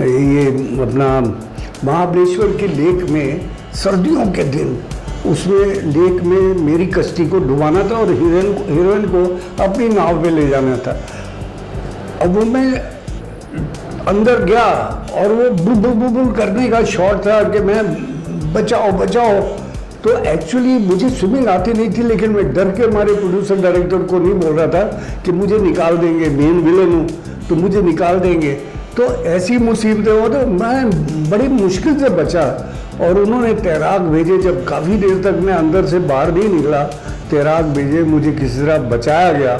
ये अपना महाबलेश्वर के लेक में सर्दियों के दिन उसमें लेक में मेरी कश्ती को डुबाना था और हीरोइन को अपनी नाव पे ले जाना था। अब वो मैं अंदर गया और वो बुल करने का शॉट था कि मैं बचाओ बचाओ। तो एक्चुअली मुझे स्विमिंग आती नहीं थी, लेकिन मैं डर के हमारे प्रोड्यूसर डायरेक्टर को नहीं बोल रहा था कि मुझे निकाल देंगे, मेन विलन हूँ तो मुझे निकाल देंगे। तो ऐसी मुसीबतें हो तो मैं बड़ी मुश्किल से बचा और उन्होंने तैराक भेजे। जब काफ़ी देर तक मैं अंदर से बाहर नहीं निकला, तैराक भेजे, मुझे किसी तरह बचाया गया।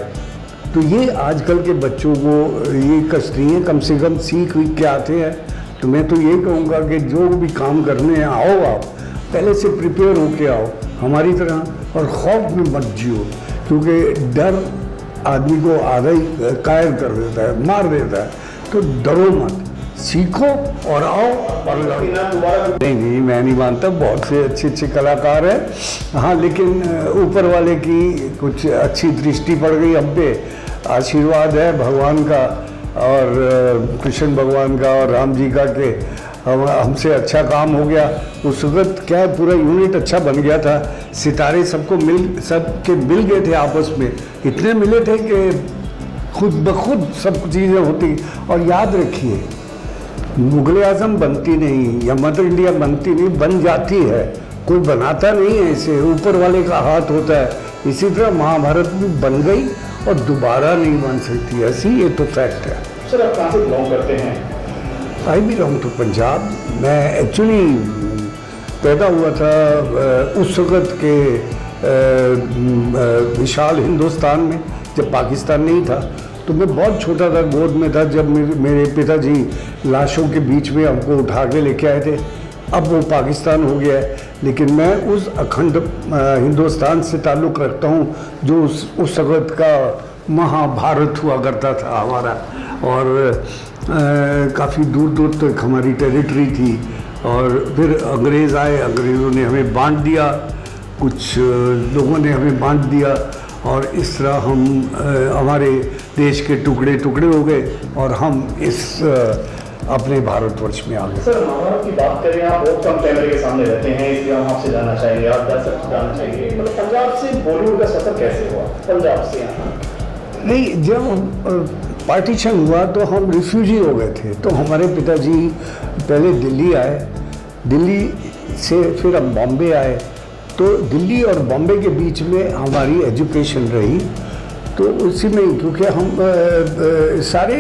तो ये आजकल के बच्चों को ये कश्तियाँ कम से कम सीख के आते हैं। तो मैं तो ये कहूँगा कि जो भी काम करने आओ आप पहले से प्रिपेयर होके आओ हमारी तरह, और खौफ में मत जियो, क्योंकि डर आदमी को आधा ही कायर कर देता है, मार देता है। तो डरो मत, सीखो और आओ और लड़ो। नहीं, मैं नहीं मानता, बहुत से अच्छे अच्छे कलाकार हैं। हाँ, लेकिन ऊपर वाले की कुछ अच्छी दृष्टि पड़ गई हम पे, आशीर्वाद है भगवान का और कृष्ण भगवान का और राम जी का कि हमसे अच्छा काम हो गया। उस वक्त क्या पूरा यूनिट अच्छा बन गया था, सितारे सबके मिल गए थे आपस में, इतने मिले थे कि खुद ब खुद सब चीज़ें होती। और याद रखिए, मुगल आजम बनती नहीं या मदर इंडिया बनती नहीं, बन जाती है, कोई बनाता नहीं है, इसे ऊपर वाले का हाथ होता है। इसी तरह महाभारत भी बन गई और दोबारा नहीं बन सकती, ऐसी ये तो फैक्ट है। सर, आप कहाँ से बिलोंग करते हैं? I belong to Punjab. मैं एक्चुअली पैदा हुआ था उस वक़्त के विशाल हिंदुस्तान में, जब पाकिस्तान नहीं था। तो मैं बहुत छोटा था, गोद में था, जब मेरे पिताजी लाशों के बीच में हमको उठा के लेके आए थे। अब वो पाकिस्तान हो गया है, लेकिन मैं उस अखंड हिंदुस्तान से ताल्लुक़ रखता हूँ जो उस वक़्त का महाभारत हुआ करता था हमारा। और काफ़ी दूर दूर तक हमारी टेरिटरी थी। और फिर अंग्रेज़ आए, अंग्रेज़ों ने हमें बांट दिया, कुछ लोगों ने हमें बांट दिया, और इस तरह हम हमारे देश के टुकड़े टुकड़े हो गए और हम इस अपने भारतवर्ष में आ गए। सर, महाभारत की बात करें, आप बहुत कम कैमरे के सामने रहते हैं, इसलिए हम आपसे जानना चाहेंगे, आप दर्शक जानना चाहेंगे, मतलब पंजाब से बॉलीवुड का सफर कैसे हुआ, पंजाब से यहाँ? नहीं, जब पार्टीशन हुआ तो हम रिफ्यूजी हो गए थे। तो हमारे पिताजी पहले दिल्ली आए, दिल्ली से फिर हम बॉम्बे आए। तो दिल्ली और बॉम्बे के बीच में हमारी एजुकेशन रही। तो उसी में, क्योंकि हम सारे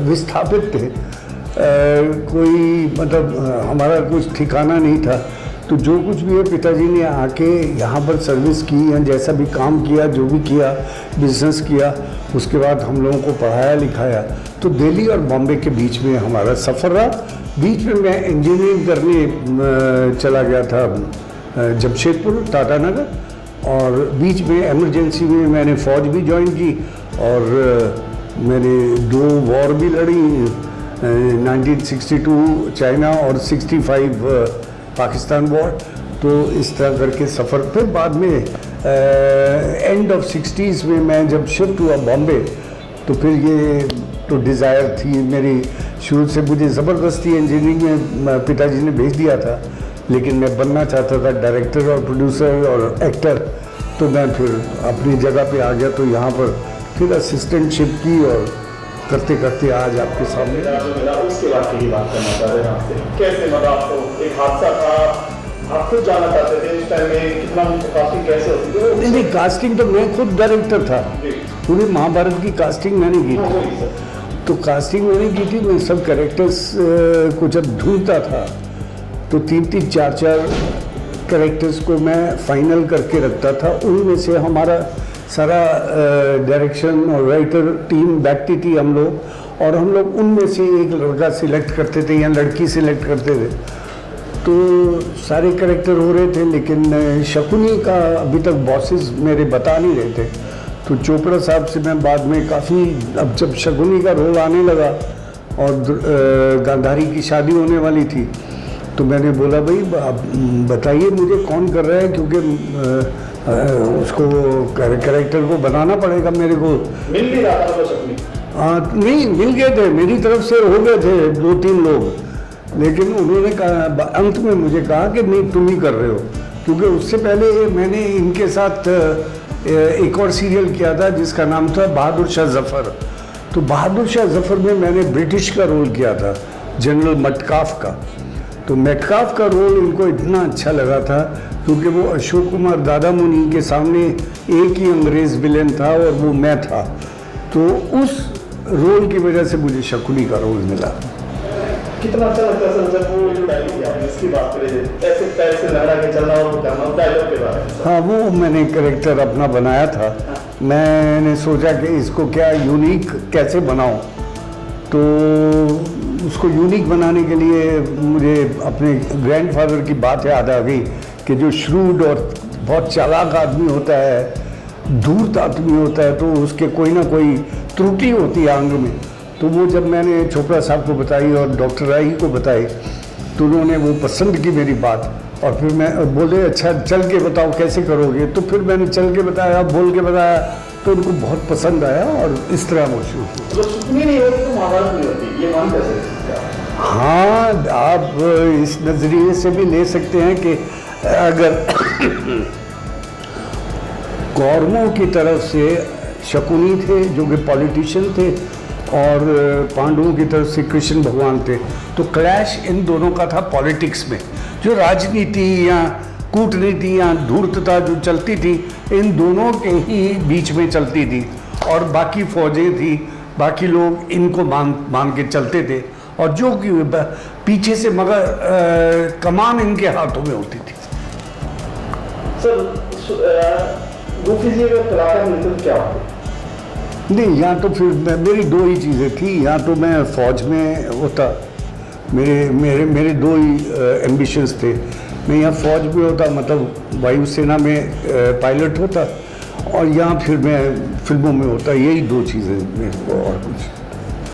विस्थापित थे, कोई मतलब हमारा कुछ ठिकाना नहीं था। तो जो कुछ भी है, पिताजी ने आके यहाँ पर सर्विस की या जैसा भी काम किया, जो भी किया, बिजनेस किया, उसके बाद हम लोगों को पढ़ाया लिखाया। तो दिल्ली और बॉम्बे के बीच में हमारा सफ़र रहा। बीच में मैं इंजीनियरिंग करने चला गया था जमशेदपुर, टाटा नगर, और बीच में इमरजेंसी में मैंने फ़ौज भी ज्वाइन की और मैंने 2 वॉर भी लड़ी, 1962 चाइना और 65 पाकिस्तान वॉर। तो इस तरह करके सफ़र। फिर बाद में एंड ऑफ 60s में मैं जब शिफ्ट हुआ बॉम्बे, तो फिर ये तो डिज़ायर थी मेरी शुरू से, मुझे ज़बरदस्ती इंजीनियरिंग में पिताजी ने भेज दिया था, लेकिन मैं बनना चाहता था डायरेक्टर और प्रोड्यूसर और एक्टर। तो मैं फिर अपनी जगह पे आ गया। तो यहाँ पर फिर असिस्टेंटशिप की और करते करते आज आपके सामने। उसके बाद की बात करना चाह रहे हैं आपसे, कैसे मतलब आपको एक हादसा था, आप खुद जाना चाहते थे इस टाइम में, कितना कास्टिंग कैसे होती थी? नहीं, कास्टिंग तो मैं खुद डायरेक्टर था, पूरी महाभारत की कास्टिंग मैंने की थी। तो कास्टिंग मैंने की थी, मैं सब कैरेक्टर्स को जब ढूंढता था तो 3-3, 4-4 कैरेक्टर्स को मैं फाइनल करके रखता था। उनमें से हमारा सारा डायरेक्शन और राइटर टीम बैठती थी हम लोग, और हम लोग उनमें से एक लड़का सिलेक्ट करते थे या लड़की सिलेक्ट करते थे। तो सारे कैरेक्टर हो रहे थे, लेकिन शकुनी का अभी तक बॉसेस मेरे बता नहीं रहे थे। तो चोपड़ा साहब से मैं बाद में काफ़ी, अब जब शकुनी का रोल आने लगा और गांधारी की शादी होने वाली थी, तो मैंने बोला भाई आप बताइए मुझे कौन कर रहा है, क्योंकि उसको कैरेक्टर को बनाना पड़ेगा मेरे को। मिल नहीं रहा था शकुनी। नहीं, मिल गए थे, मेरी तरफ से हो गए थे 2-3 लोग, लेकिन उन्होंने कहा, अंत में मुझे कहा कि नहीं तुम ही कर रहे हो, क्योंकि उससे पहले मैंने इनके साथ एक और सीरियल किया था जिसका नाम था बहादुर शाह जफ़र। तो बहादुर शाह जफ़र में मैंने ब्रिटिश का रोल किया था, जनरल मटकाफ का। तो मेटकाफ का रोल इनको इतना अच्छा लगा था क्योंकि वो अशोक कुमार दादामुनि के सामने एक ही अंग्रेज़ विलेन था और वो मैं था। तो उस रोल की वजह से मुझे शकुनी का रोल मिला। कितना अच्छा लगता है सर जब वो जो डायलॉग आपने इसकी बात करी, ऐसे पैर से लहरा के चलना और करना, डायलॉग के बारे में। हाँ, वो मैंने कैरेक्टर अपना बनाया था। मैंने सोचा कि इसको क्या यूनिक कैसे बनाऊं, तो उसको यूनिक बनाने के लिए मुझे अपने ग्रैंडफादर की बात याद आ गई कि जो श्रूड और बहुत चालाक आदमी होता है, धूर्त आदमी होता है, तो उसके कोई ना कोई त्रुटि होती है अंग में। तो वो जब मैंने चोपड़ा साहब को बताई और डॉक्टर राही को बताई तो उन्होंने वो पसंद की मेरी बात, और फिर मैं बोले अच्छा चल के बताओ कैसे करोगे। तो फिर मैंने चल के बताया, बोल के बताया, तो उनको बहुत पसंद आया और इस तरह वो शुरू हुआ। तो सुकनी नहीं होती तो महाभारत नहीं होती, ये मान कैसे सकते हैं? हाँ, आप इस नज़रिए से भी ले सकते हैं कि अगर कौरवों की तरफ से शकुनी थे जो कि पॉलिटिशियन थे और पांडवों की तरफ से कृष्ण भगवान थे, तो क्लैश इन दोनों का था पॉलिटिक्स में। जो राजनीति या कूटनीति या धूर्तता जो चलती थी इन दोनों के ही बीच में चलती थी, और बाकी फौजें थी, बाकी लोग इनको मान के चलते थे, और जो कि पीछे से मगर कमान इनके हाथों में होती थी। सर दूसरी जी अगर कलाकार मिलते तो क्या होते? नहीं, यहाँ तो फिर मेरी दो ही चीज़ें थी। यहाँ तो मैं फौज में होता, मेरे दो ही एम्बिशंस थे। मैं यहाँ फौज में होता, मतलब वायुसेना में पायलट होता, और यहाँ फिर मैं फिल्मों में होता। यही दो चीज़ें मेरे को, और कुछ